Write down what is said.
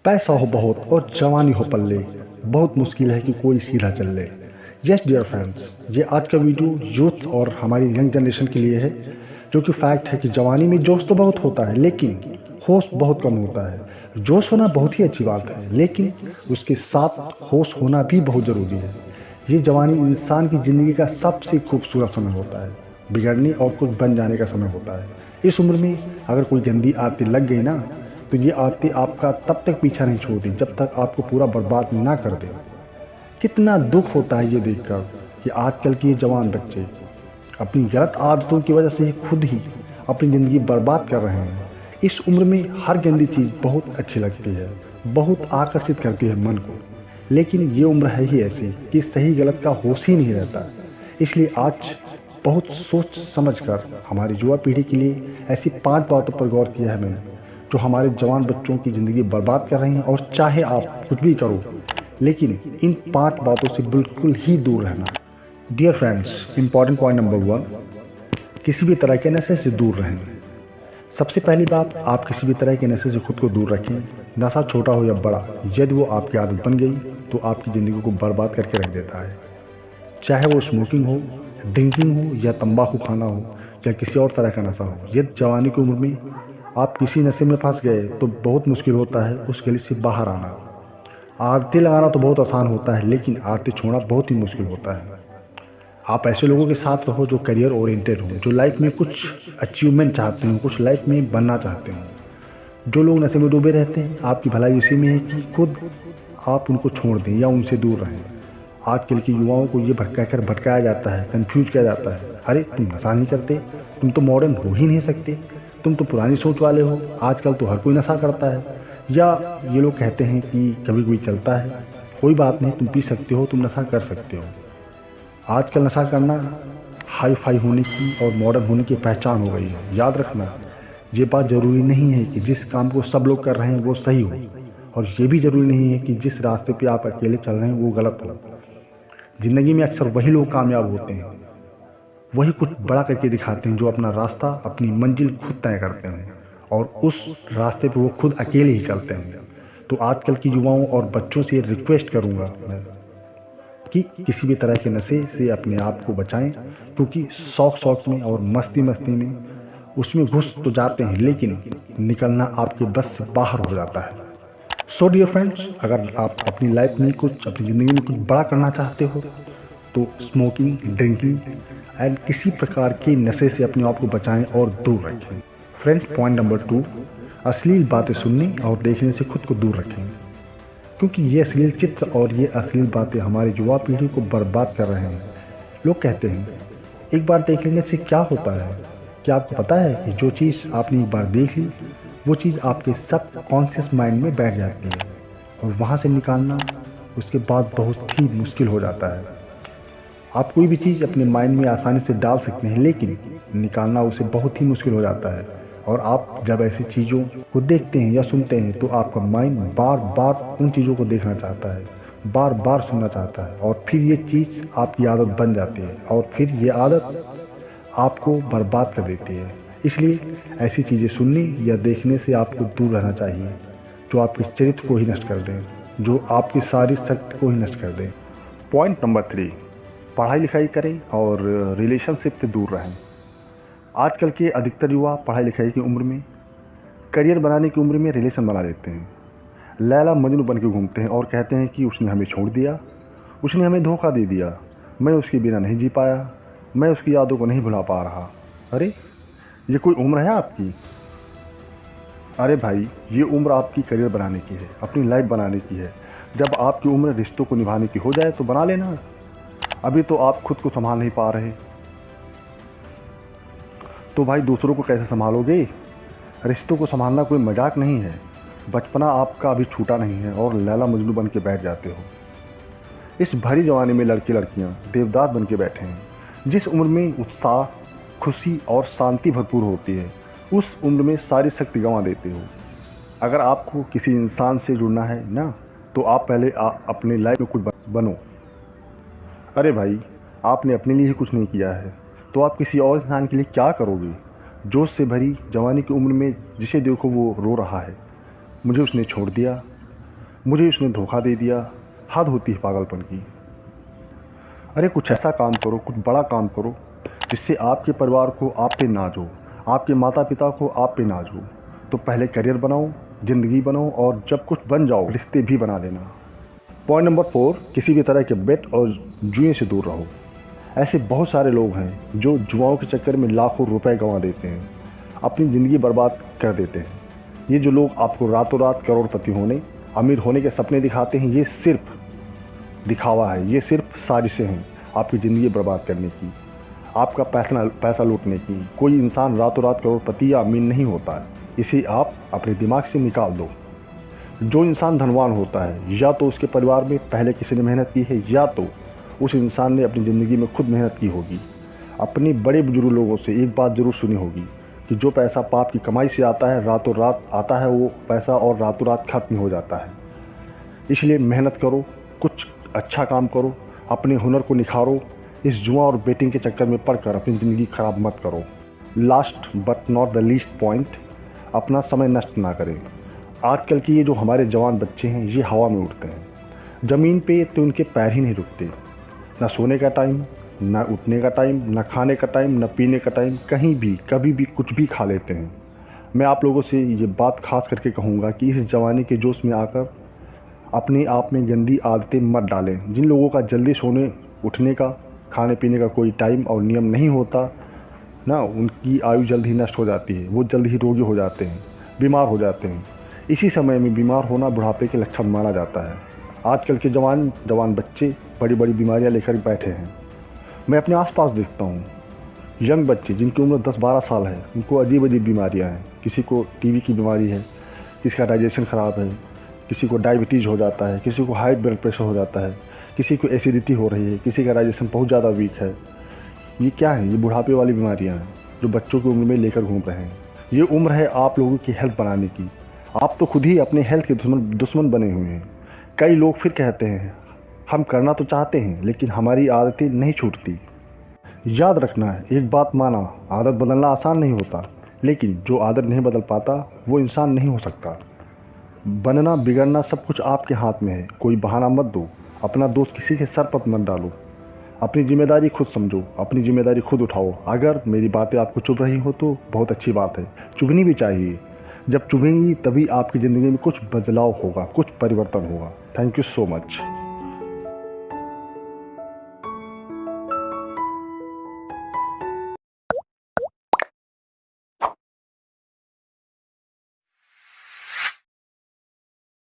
पैसा हो बहुत और जवानी हो पल्ले, बहुत मुश्किल है कि कोई सीधा चल ले। यस डियर फ्रेंड्स, ये आज का वीडियो यूथ और हमारी यंग जनरेशन के लिए है, जो कि फैक्ट है कि जवानी में जोश तो बहुत होता है लेकिन होश बहुत कम होता है। जोश होना बहुत ही अच्छी बात है लेकिन उसके साथ होश होना भी बहुत ज़रूरी है। ये जवानी इंसान की ज़िंदगी का सबसे खूबसूरत समय होता है, बिगड़ने और कुछ बन जाने का समय होता है। इस उम्र में अगर कोई गंदी आदतें लग गई ना, तो ये आदतें आपका तब तक पीछा नहीं छोड़ती जब तक आपको पूरा बर्बाद ना कर दे। कितना दुख होता है ये देखकर कि आजकल के ये जवान बच्चे अपनी गलत आदतों की वजह से ही खुद ही अपनी ज़िंदगी बर्बाद कर रहे हैं। इस उम्र में हर गंदी चीज़ बहुत अच्छी लगती है, बहुत आकर्षित करती है मन को, लेकिन ये उम्र है ही ऐसी कि सही गलत का होश ही नहीं रहता। इसलिए आज बहुत सोच समझकर हमारी युवा पीढ़ी के लिए ऐसी 5 बातों पर गौर किया है मैंने, जो हमारे जवान बच्चों की ज़िंदगी बर्बाद कर रही हैं। और चाहे आप कुछ भी करो, लेकिन इन 5 बातों से बिल्कुल ही दूर रहना। Dear friends, important point number 1, किसी भी तरह के नशे से दूर रहें। सबसे पहली बात, आप किसी भी तरह के नशे से खुद को दूर रखें। नशा छोटा हो या बड़ा, यदि वो आपकी आदत बन गई तो आपकी ज़िंदगी को बर्बाद करके रख देता है। चाहे वो स्मोकिंग हो, ड्रिंकिंग हो या तंबाकू खाना हो या किसी और तरह का नशा हो। यदि जवानी की उम्र में आप किसी नशे में फंस गए तो बहुत मुश्किल होता है उस गली से बाहर आना। आदतें लगाना तो बहुत आसान होता है लेकिन आदतें छोड़ना बहुत ही मुश्किल होता है। आप ऐसे लोगों के साथ रहो जो करियर ओरिएंटेड हों, जो लाइफ में कुछ अचीवमेंट चाहते हो, कुछ लाइफ में बनना चाहते हो। जो लोग नशे में डूबे रहते हैं, आपकी भलाई इसी में है कि खुद आप उनको छोड़ दें या उनसे दूर रहें। आजकल के युवाओं को ये कहकर भटकाया जाता है, कंफ्यूज किया जाता है। अरे तुम नशा नहीं करते, तुम तो मॉडर्न हो ही नहीं सकते, तुम तो पुरानी सोच वाले हो, आजकल तो हर कोई नशा करता है। या ये लोग कहते हैं कि कभी कोई चलता है, कोई बात नहीं, तुम पी सकते हो, तुम नशा कर सकते हो। आजकल नशा करना हाई फाई होने की और मॉडर्न होने की पहचान हो गई है। याद रखना, ये बात ज़रूरी नहीं है कि जिस काम को सब लोग कर रहे हैं वो सही हो, और ये भी ज़रूरी नहीं है कि जिस रास्ते पे आप अकेले चल रहे हैं वो गलत हो। ज़िंदगी में अक्सर वही लोग कामयाब होते हैं, वही कुछ बड़ा करके दिखाते हैं, जो अपना रास्ता, अपनी मंजिल खुद तय करते हैं और उस रास्ते पे वो खुद अकेले ही चलते हैं। तो आजकल की युवाओं और बच्चों से रिक्वेस्ट करूँगा मैं कि किसी भी तरह के नशे से अपने आप को बचाएं, क्योंकि शौक में और मस्ती में उसमें घुस तो जाते हैं लेकिन निकलना आपके बस से बाहर हो जाता है। सो डियर फ्रेंड्स, अगर आप अपनी लाइफ में कुछ, अपनी ज़िंदगी में कुछ बड़ा करना चाहते हो तो स्मोकिंग, ड्रिंकिंग एंड किसी प्रकार के नशे से अपने आप को बचाएं और दूर रखें। फ्रेंड्स, पॉइंट नंबर 2, अश्लील बातें सुनने और देखने से खुद को दूर रखें, क्योंकि ये अश्लील चित्र और ये अश्लील बातें हमारी युवा पीढ़ी को बर्बाद कर रहे हैं। लोग कहते हैं एक बार देख लेने से क्या होता है। क्या आपको पता है कि जो चीज़ आपने एक बार देख ली, वो चीज़ आपके सब कॉन्शियस माइंड में बैठ जाती है और वहाँ से निकालना उसके बाद बहुत ही मुश्किल हो जाता है। आप कोई भी चीज़ अपने माइंड में आसानी से डाल सकते हैं लेकिन निकालना उसे बहुत ही मुश्किल हो जाता है। और आप जब ऐसी चीज़ों को देखते हैं या सुनते हैं तो आपका माइंड बार बार उन चीज़ों को देखना चाहता है, बार बार सुनना चाहता है, और फिर ये चीज़ आपकी आदत बन जाती है और फिर ये आदत आपको बर्बाद कर देती है। इसलिए ऐसी चीज़ें सुनने या देखने से आपको दूर रहना चाहिए जो आपके चरित्र को ही नष्ट कर दें, जो आपकी सारी शक्ति को ही नष्ट कर दें। पॉइंट नंबर 3, पढ़ाई लिखाई करें और रिलेशनशिप से दूर रहें। आजकल के अधिकतर युवा पढ़ाई लिखाई की उम्र में, करियर बनाने की उम्र में रिलेशन बना लेते हैं। लैला मजनू बन के घूमते हैं और कहते हैं कि उसने हमें छोड़ दिया, उसने हमें धोखा दे दिया, मैं उसके बिना नहीं जी पाया, मैं उसकी यादों को नहीं भुला पा रहा। अरे ये कोई उम्र है आपकी? अरे भाई, ये उम्र आपकी करियर बनाने की है, अपनी लाइफ बनाने की है। जब आपकी उम्र रिश्तों को निभाने की हो जाए तो बना लेना। अभी तो आप खुद को संभाल नहीं पा रहे तो भाई दूसरों को कैसे संभालोगे? रिश्तों को संभालना कोई मजाक नहीं है। बचपना आपका अभी छूटा नहीं है और लैला मजनू बन के बैठ जाते हो। इस भरी जवानी में लड़के लड़कियां देवदास बन के बैठे हैं। जिस उम्र में उत्साह, खुशी और शांति भरपूर होती है, उस उम्र में सारी शक्ति गंवा देते हो। अगर आपको किसी इंसान से जुड़ना है ना, तो आप पहले अपने लाइफ में कुछ बनो। अरे भाई, आपने अपने लिए ही कुछ नहीं किया है तो आप किसी और इंसान के लिए क्या करोगे? जोश से भरी जवानी की उम्र में जिसे देखो वो रो रहा है, मुझे उसने छोड़ दिया, मुझे उसने धोखा दे दिया। हद होती है पागलपन की। अरे कुछ ऐसा काम करो, कुछ बड़ा काम करो जिससे आपके परिवार को आप पे नाज हो, आपके माता पिता को आप पे नाज हो। तो पहले करियर बनाओ, ज़िंदगी बनाओ, और जब कुछ बन जाओ रिश्ते भी बना लेना। पॉइंट नंबर 4, किसी भी तरह के बेट और जुए से दूर रहो। ऐसे बहुत सारे लोग हैं जो जुआओं के चक्कर में लाखों रुपए गंवा देते हैं, अपनी ज़िंदगी बर्बाद कर देते हैं। ये जो लोग आपको रातों रात करोड़पति होने, अमीर होने के सपने दिखाते हैं, ये सिर्फ दिखावा है, ये सिर्फ साजिशें हैं आपकी ज़िंदगी बर्बाद करने की, आपका पैसा लूटने की। कोई इंसान रातों रात करोड़पति या अमीर नहीं होता है, इसे आप अपने दिमाग से निकाल दो। जो इंसान धनवान होता है, या तो उसके परिवार में पहले किसी ने मेहनत की है, या तो उस इंसान ने अपनी ज़िंदगी में खुद मेहनत की होगी। अपने बड़े बुजुर्ग लोगों से एक बात ज़रूर सुनी होगी कि जो पैसा पाप की कमाई से आता है, रातों रात आता है वो पैसा, और रातों रात खत्म हो जाता है। इसलिए मेहनत करो, कुछ अच्छा काम करो, अपने हुनर को निखारो। इस जुआ और बेटिंग के चक्कर में पड़कर अपनी ज़िंदगी खराब मत करो। Last but not the least point, अपना समय नष्ट ना करें। आजकल की ये जो हमारे जवान बच्चे हैं, ये हवा में उड़ते हैं, ज़मीन पे तो उनके पैर ही नहीं रुकते। ना सोने का टाइम, ना उठने का टाइम, ना खाने का टाइम, ना पीने का टाइम, कहीं भी कभी भी कुछ भी खा लेते हैं। मैं आप लोगों से ये बात खास करके कहूँगा कि इस जवानी के जोश में आकर अपने आप में गंदी आदतें मत डालें। जिन लोगों का जल्दी सोने उठने का, खाने पीने का कोई टाइम और नियम नहीं होता ना, उनकी आयु जल्द ही नष्ट हो जाती है, वो जल्द ही रोगी हो जाते हैं, बीमार हो जाते हैं। इसी समय में बीमार होना बुढ़ापे के लक्षण माना जाता है। आजकल के जवान बच्चे बड़ी बड़ी बीमारियां लेकर बैठे हैं। मैं अपने आसपास देखता हूँ यंग बच्चे जिनकी उम्र 10-12 साल है, उनको अजीब अजीब बीमारियां हैं। किसी को टीबी की बीमारी है, किसी का डाइजेशन ख़राब है, किसी को डायबिटीज़ हो जाता है, किसी को हाई ब्लड प्रेशर हो जाता है, किसी को एसिडिटी हो रही है, किसी का डाइजेशन बहुत ज़्यादा वीक है। ये क्या है? ये बुढ़ापे वाली बीमारियाँ हैं जो बच्चों की उम्र में लेकर घूम रहे हैं। ये उम्र है आप लोगों की हेल्थ बनाने की। आप तो खुद ही अपने हेल्थ के दुश्मन बने हुए हैं। कई लोग फिर कहते हैं हम करना तो चाहते हैं लेकिन हमारी आदतें नहीं छूटती। याद रखना है, एक बात माना, आदत बदलना आसान नहीं होता, लेकिन जो आदत नहीं बदल पाता वो इंसान नहीं हो सकता। बनना बिगड़ना सब कुछ आपके हाथ में है। कोई बहाना मत दो, अपना दोस्त किसी के सर पर मत डालो। अपनी जिम्मेदारी खुद समझो, अपनी जिम्मेदारी खुद उठाओ। अगर मेरी बातें आपको चुभ रही हो तो बहुत अच्छी बात है, चुभनी भी चाहिए। जब चुभेंगी तभी आपकी ज़िंदगी में कुछ बदलाव होगा, कुछ परिवर्तन होगा। Thank you so much.